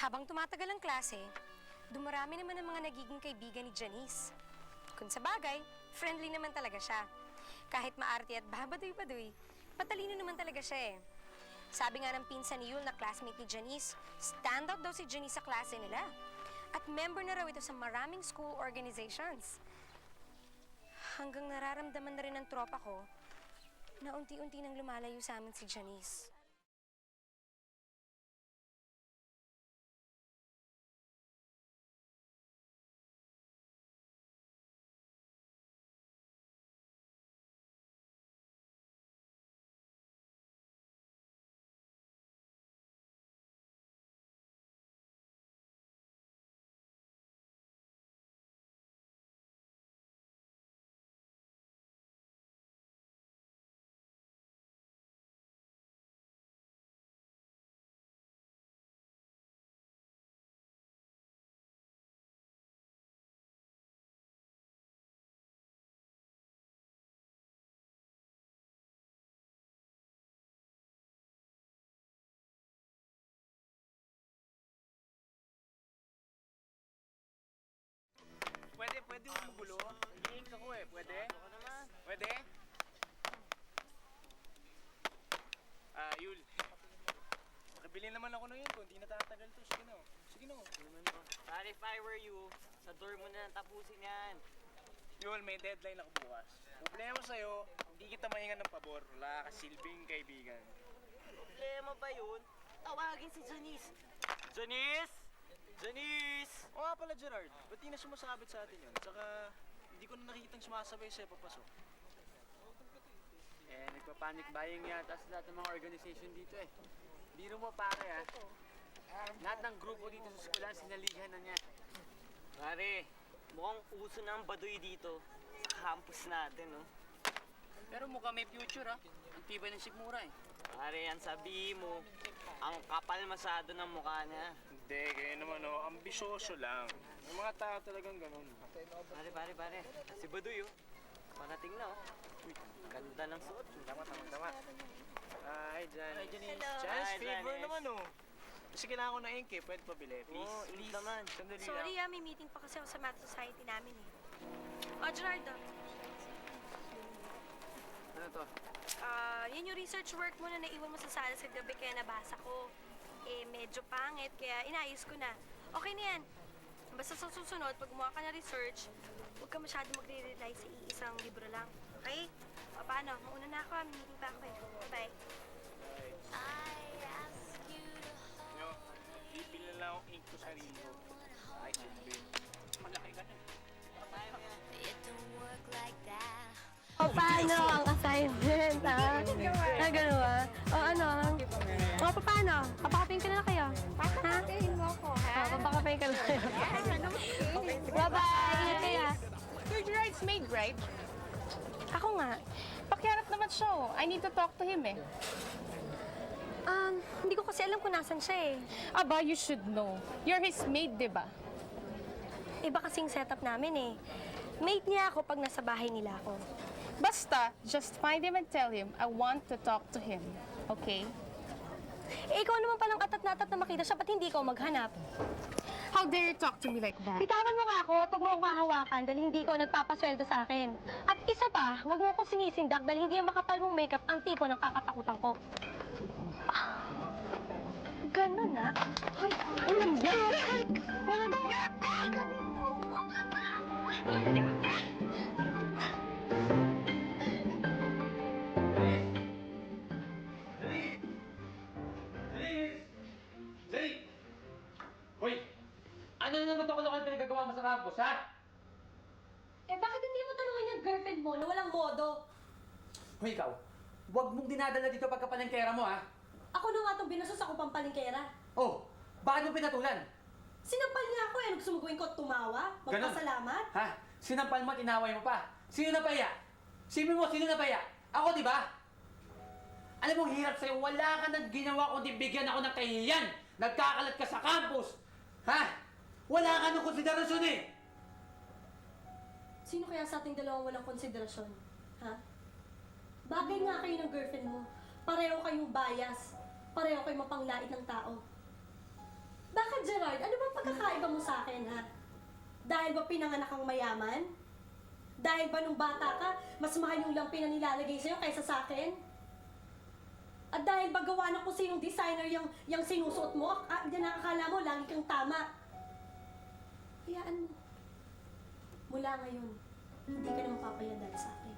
Habang tumatagal ang klase, dumarami naman ang mga nagiging kaibigan ni Janice. Kung sa bagay, friendly naman talaga siya. Kahit maarte at babadoy-badoy, patalino naman talaga siya eh. Sabi nga ng pinsan ni Yul na classmate ni Janice, standout daw si Janice sa klase nila. At member na raw ito sa maraming school organizations. Hanggang nararamdaman na rin ng tropa ko na unti-unti nang lumalayo sa amin si Janice. Pwede mo magulo? Hihink ako eh. Pwede? Pwede? Yul. Nakabili naman ako na yun. Kung di natatagal to, sige no. Sige no. Pare, if I were you, sa door mo na tapusin yan. Yul, may deadline ako bukas. Problema sa'yo, hindi kita mahingan ng pabor. Wala ka silbing kaibigan. Problema ba yun? Tawagin si Janice. Janice! Janice! O nga pala, Gerard. Ba't di na sumasabit sa atin yun? Tsaka, hindi ko na nakikitang sumasabay sa'yo papasok. Nagpa-panic buying yata sa lahat ng mga organization dito eh. Biro mo pare ah. Lahat ng grupo dito sa eskwelahan sinalihan na niya. Pare, mukhang uso na ang baduy dito sa campus natin, no? Pero mukhang may future ah. Ang tibay ng Sigmura eh. Pare, yan sabihin mo, ang kapal masyado ng mukha niya. Hindi, kaya naman ambisyoso lang. Yung mga tao talagang ganun. Pare. Si Baduy, oh. Parating na, oh. Uy, ganda ng suot. Tama. Hi, Janice. Hi, Janice. Janice, Hi, favor Janice. naman, oh. Kasi kailangan ko na ink eh. Pwede pabili. Please. Oo, ink naman. Sandali Sorry lang. may meeting pa kasi ako sa math society namin eh. O, Gerardo, Ano to? yan yung research work mo na naiwan mo sa sala sa gabi kaya nabasa ko. Eh, medyo pangit, kaya inayos ko na. Okay na yan. Basta sa susunod, pag gumawa ka na research, huwag ka masyado magre-rely sa iisang libro lang. Okay? O, paano? Mauna na ako, may meeting pa ako eh. Bye. Nyo, ipil na lang akong ink ko sarili ko. Ay, silbi. Malaki ka na. O, paano ang assignment, ha? Gano'n ba? O, ano? O, paano? Papakapain ka na kayo. Papakapain mo ko, ha? Papakapain ka na kayo. Bye-bye! Ingat kayo, ha? You're Gerard's maid, right? Ako nga. Pakiharap naman siya, oh. I need to talk to him, eh. Hindi ko kasi alam kung nasan siya eh. Aba, you should know. You're his maid, di ba? Iba kasing setup namin eh. Mate niya ako pag nasa bahay nila ako. Basta, just find him and tell him I want to talk to him. Okay? Eh, ikaw naman palang atat na makita siya, ba't hindi ikaw maghanap? How dare you talk to me like that? Bitawan mo nga ako at huwag mo akong mahawakan dahil hindi ikaw nagpapasweldo sa akin. At isa pa, huwag mo akong sinisindak dahil hindi ang makapal mong makeup ang tipo ng kakatakutan ko. Ganun na. Ay, alam yan. Zay! Hoy! Ano na naman ako pinagagawa mo sa campus, ha? Eh, bakit hindi mo tanungin yung girlfriend mo na walang modo? Hoy, ikaw! Huwag mong dinadala dito pagkapalengkera mo, ha? Ako na nga itong binasos ako pampalingkera. Oh! Bakit mo pinatulan? Sinampal niya ako eh. Ano gusto mo gawin ko? Tumawa? Magpasalamat? Ha? Sinampal mo at inaway mo pa. Sino napaya? Sino mo, sino napaya? Ako, di ba? Alam mo, hirap sa'yo. Wala ka nang ginawa kundi bigyan ako ng kahihiyan. Nagkakalat ka sa campus. Ha? Wala ka ng konsiderasyon eh. Sino kaya sa ating dalawang walang konsiderasyon? Ha? Bagay nga kayo ng girlfriend mo. Pareho kayong bias. Pareho kayong mapanglait ng tao. Bakit, Gerard? Ano ba pagkakaiba mo sa akin, ha? Dahil ba pinanganak kang mayaman? Dahil ba nung bata ka, mas mahal yung lampi na nilalagay sa'yo kaysa sa akin? At dahil ba gawa ng kung sinong designer yung sinusuot mo, yan ang akala mo, lagi kang tama. Hayaan mo. Mula ngayon, hindi ka na mapapaya dahil sa akin.